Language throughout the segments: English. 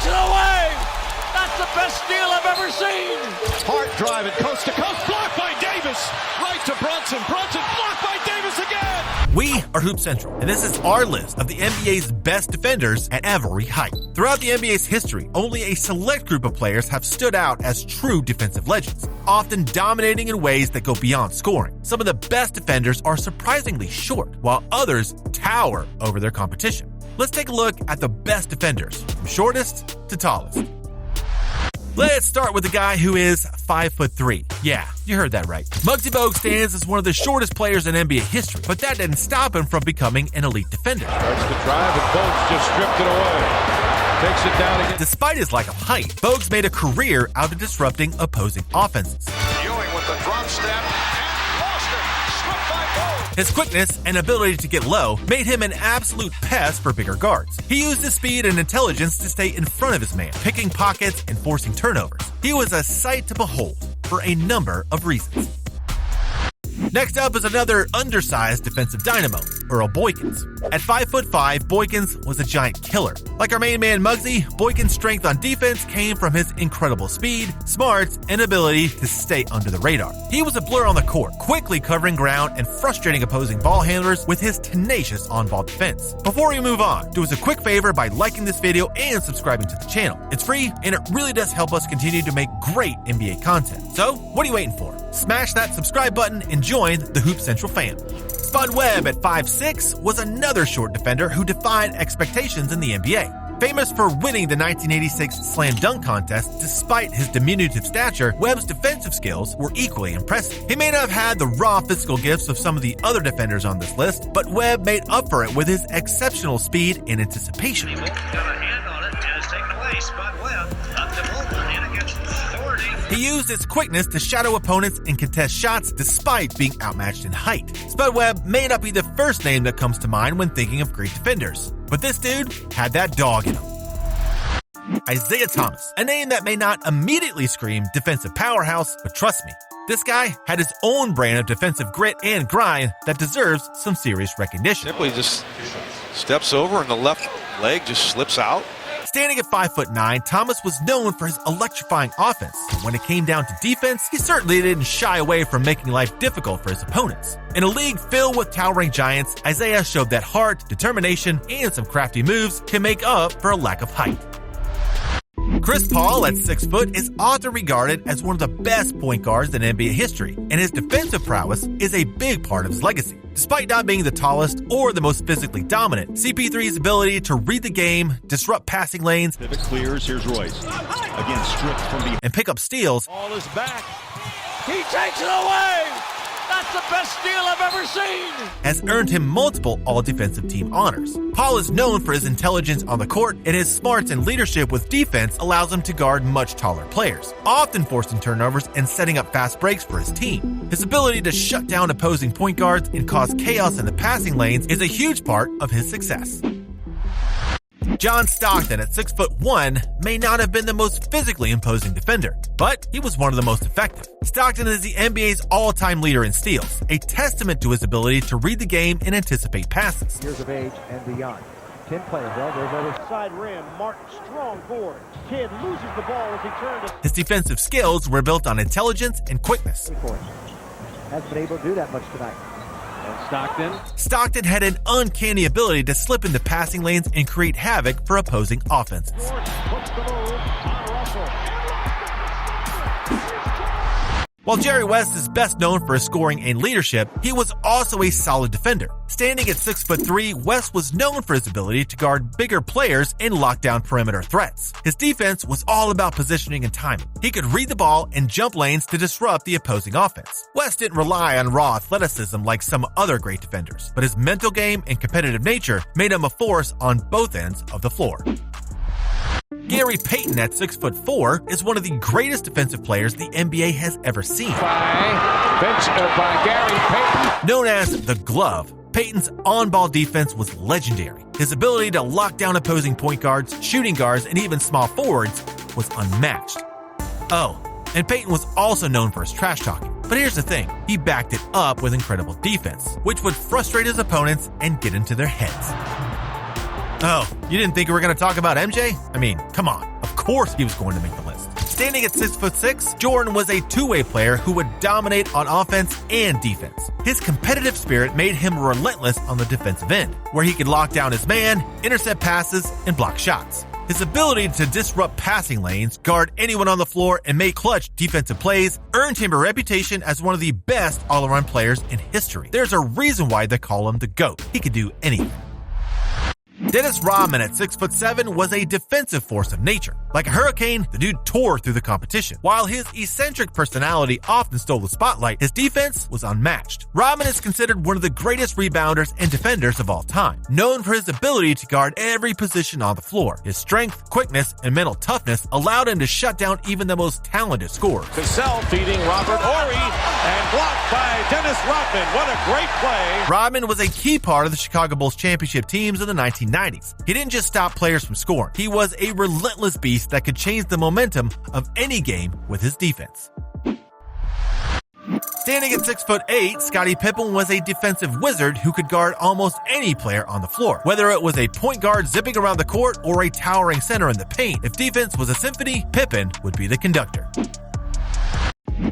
takes it away. That's the best steal I've ever seen. Hart driving coast to coast, blocked by Davis. Right to Brunson. Brunson blocked by Davis again. We are Hoop Central, and this is our list of the NBA's best defenders at every height. Throughout the NBA's history, only a select group of players have stood out as true defensive legends, often dominating in ways that go beyond scoring. Some of the best defenders are surprisingly short, while others tower over their competition. Let's take a look at the best defenders, from shortest to tallest. Let's start with the guy who is 5'3". Yeah, you heard that right. Muggsy Bogues stands as one of the shortest players in NBA history, but that didn't stop him from becoming an elite defender. Starts to drive, and Bogues just stripped it away. Takes it down again. Despite his lack of height, Bogues made a career out of disrupting opposing offenses. Ewing with the drop step, and lost it. Slipped by Bogues. His quickness and ability to get low made him an absolute pest for bigger guards. He used his speed and intelligence to stay in front of his man, picking pockets and forcing turnovers. He was a sight to behold for a number of reasons. Next up is another undersized defensive dynamo, Earl Boykins. At 5'5", Boykins was a giant killer. Like our main man Muggsy, Boykins' strength on defense came from his incredible speed, smarts, and ability to stay under the radar. He was a blur on the court, quickly covering ground and frustrating opposing ball handlers with his tenacious on-ball defense. Before we move on, do us a quick favor by liking this video and subscribing to the channel. It's free, and it really does help us continue to make great NBA content. So, what are you waiting for? Smash that subscribe button and join the Hoop Central fam. Spud Webb at 5'6" was another short defender who defied expectations in the NBA. Famous for winning the 1986 Slam Dunk Contest, despite his diminutive stature, Webb's defensive skills were equally impressive. He may not have had the raw physical gifts of some of the other defenders on this list, but Webb made up for it with his exceptional speed and anticipation. Got a hand on it and it's taken away. Spud Webb up to Bolton and against authority. He used his quickness to shadow opponents and contest shots despite being outmatched in height. Spud Webb may not be the first name that comes to mind when thinking of great defenders, but this dude had that dog in him. Isaiah Thomas, a name that may not immediately scream defensive powerhouse, but trust me, this guy had his own brand of defensive grit and grind that deserves some serious recognition. Simply just steps over and the left leg just slips out. Standing at 5'9", Thomas was known for his electrifying offense. When it came down to defense, he certainly didn't shy away from making life difficult for his opponents. In a league filled with towering giants, Isaiah showed that heart, determination, and some crafty moves can make up for a lack of height. Chris Paul at 6 foot is often regarded as one of the best point guards in NBA history, and his defensive prowess is a big part of his legacy. Despite not being the tallest or the most physically dominant, CP3's ability to read the game, disrupt passing lanes, If it clears, here's Royce. Again, stripped from behind. and pick up steals Ball is back. He takes it away. That's the best steal I've ever seen. has earned him multiple all-defensive team honors. Paul is known for his intelligence on the court, and his smarts and leadership with defense allows him to guard much taller players, often forcing turnovers and setting up fast breaks for his team. His ability to shut down opposing point guards and cause chaos in the passing lanes is a huge part of his success. John Stockton at 6'1" may not have been the most physically imposing defender, but he was one of the most effective. Stockton is the NBA's all-time leader in steals, a testament to his ability to read the game and anticipate passes. Years of age and beyond. 10 players. Well, there's over side rim. Martin strong board. Kidd loses the ball as he turns. His defensive skills were built on intelligence and quickness. Hasn't been able to do that much tonight. And Stockton had an uncanny ability to slip into passing lanes and create havoc for opposing offenses. Puts the move on Russell. While Jerry West is best known for his scoring and leadership, he was also a solid defender. Standing at 6'3", West was known for his ability to guard bigger players and lock down perimeter threats. His defense was all about positioning and timing. He could read the ball and jump lanes to disrupt the opposing offense. West didn't rely on raw athleticism like some other great defenders, but his mental game and competitive nature made him a force on both ends of the floor. Gary Payton at 6'4" is one of the greatest defensive players the NBA has ever seen. By Gary Payton. Known as the Glove, Payton's on-ball defense was legendary. His ability to lock down opposing point guards, shooting guards, and even small forwards was unmatched. Oh, and Payton was also known for his trash talking. But here's the thing, he backed it up with incredible defense, which would frustrate his opponents and get into their heads. Oh, you didn't think we were going to talk about MJ? I mean, come on. course he was going to make the list. Standing at 6'6", Jordan was a two-way player who would dominate on offense and defense. His competitive spirit made him relentless on the defensive end, where he could lock down his man, intercept passes, and block shots. His ability to disrupt passing lanes, guard anyone on the floor, and make clutch defensive plays earned him a reputation as one of the best all-around players in history. There's a reason why they call him the GOAT. He could do anything. Dennis Rodman at 6'7" was a defensive force of nature. Like a hurricane, the dude tore through the competition. While his eccentric personality often stole the spotlight, his defense was unmatched. Rodman is considered one of the greatest rebounders and defenders of all time, known for his ability to guard every position on the floor. His strength, quickness, and mental toughness allowed him to shut down even the most talented scorers. Cassell feeding Robert Horry and blocked by Dennis Rodman. What a great play. Rodman was a key part of the Chicago Bulls championship teams in the 1990s. He didn't just stop players from scoring. He was a relentless beast that could change the momentum of any game with his defense. Standing at 6'8", Scottie Pippen was a defensive wizard who could guard almost any player on the floor. Whether it was a point guard zipping around the court or a towering center in the paint, if defense was a symphony, Pippen would be the conductor.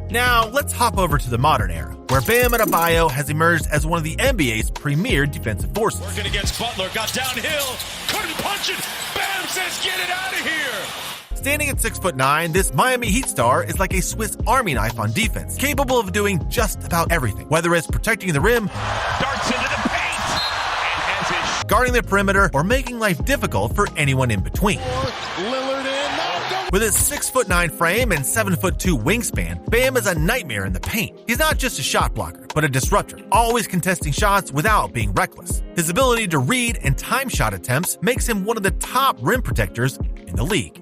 Now, let's hop over to the modern era, where Bam Adebayo has emerged as one of the NBA's premier defensive forces. Working against Butler, got downhill, couldn't punch it. Bam says, get it out of here. Standing at 6'9", this Miami Heat star is like a Swiss Army knife on defense, capable of doing just about everything, whether it's protecting the rim, Darts into the paint, and has it. guarding the perimeter, or making life difficult for anyone in between. Lillard in. With his 6'9" frame and 7'2" wingspan, Bam is a nightmare in the paint. He's not just a shot blocker, but a disruptor, always contesting shots without being reckless. His ability to read and time shot attempts makes him one of the top rim protectors in the league.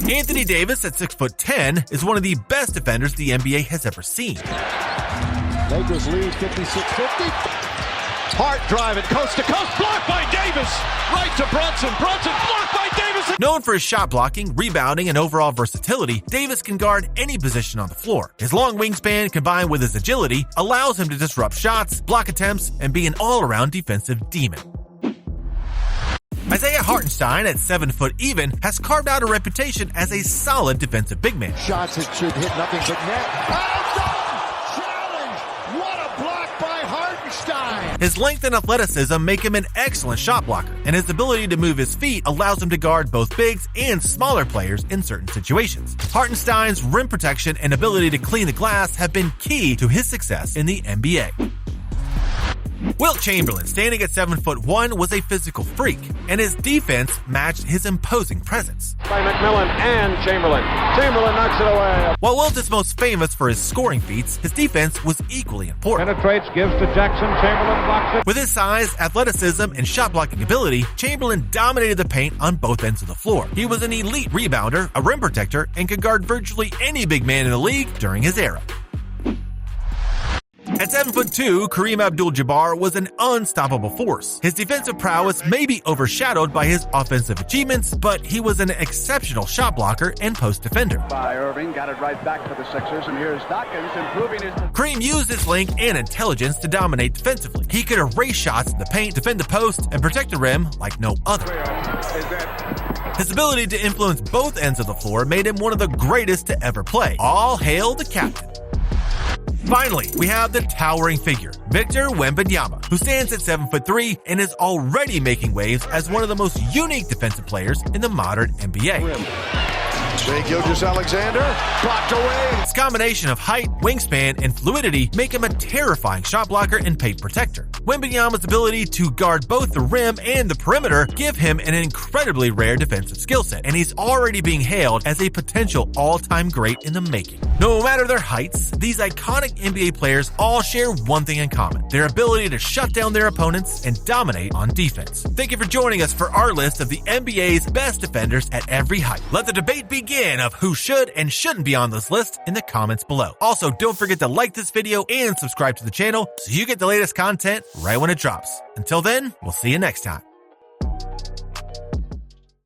Anthony Davis at 6'10" is one of the best defenders the NBA has ever seen. Lakers lead 56-50. Hart driving coast to coast, blocked by Davis. Right to Brunson, blocked by Davis. Known for his shot blocking, rebounding, and overall versatility, Davis can guard any position on the floor. His long wingspan combined with his agility allows him to disrupt shots, block attempts, and be an all-around defensive demon. Isaiah Hartenstein at 7 foot even has carved out a reputation as a solid defensive big man. Shots that should hit nothing but net. Challenge! What a block by Hartenstein! His length and athleticism make him an excellent shot blocker, and his ability to move his feet allows him to guard both bigs and smaller players in certain situations. Hartenstein's rim protection and ability to clean the glass have been key to his success in the NBA. Wilt Chamberlain, standing at 7'1", was a physical freak, and his defense matched his imposing presence. By McMillan and Chamberlain. Chamberlain knocks it away. While Wilt is most famous for his scoring feats, his defense was equally important. Penetrates, gives to Jackson. Chamberlain blocks it. With his size, athleticism, and shot-blocking ability, Chamberlain dominated the paint on both ends of the floor. He was an elite rebounder, a rim protector, and could guard virtually any big man in the league during his era. At 7'2", Kareem Abdul-Jabbar was an unstoppable force. His defensive prowess may be overshadowed by his offensive achievements, but he was an exceptional shot blocker and post defender. By Irving, got it right back for the Sixers, and here's Dawkins improving his... Kareem used his length and intelligence to dominate defensively. He could erase shots in the paint, defend the post, and protect the rim like no other. His ability to influence both ends of the floor made him one of the greatest to ever play. All hail the captain. Finally, we have the towering figure, Victor Wembanyama, who stands at 7'3" and is already making waves as one of the most unique defensive players in the modern NBA. Shea Gilgeous-Alexander blocked away. His combination of height, wingspan, and fluidity make him a terrifying shot blocker and paint protector. Wembanyama's ability to guard both the rim and the perimeter give him an incredibly rare defensive skill set, and he's already being hailed as a potential all-time great in the making. No matter their heights, these iconic NBA players all share one thing in common: their ability to shut down their opponents and dominate on defense. Thank you for joining us for our list of the NBA's best defenders at every height. Let the debate begin of who should and shouldn't be on this list in the comments below. Also, don't forget to like this video and subscribe to the channel so you get the latest content right when it drops. Until then, we'll see you next time.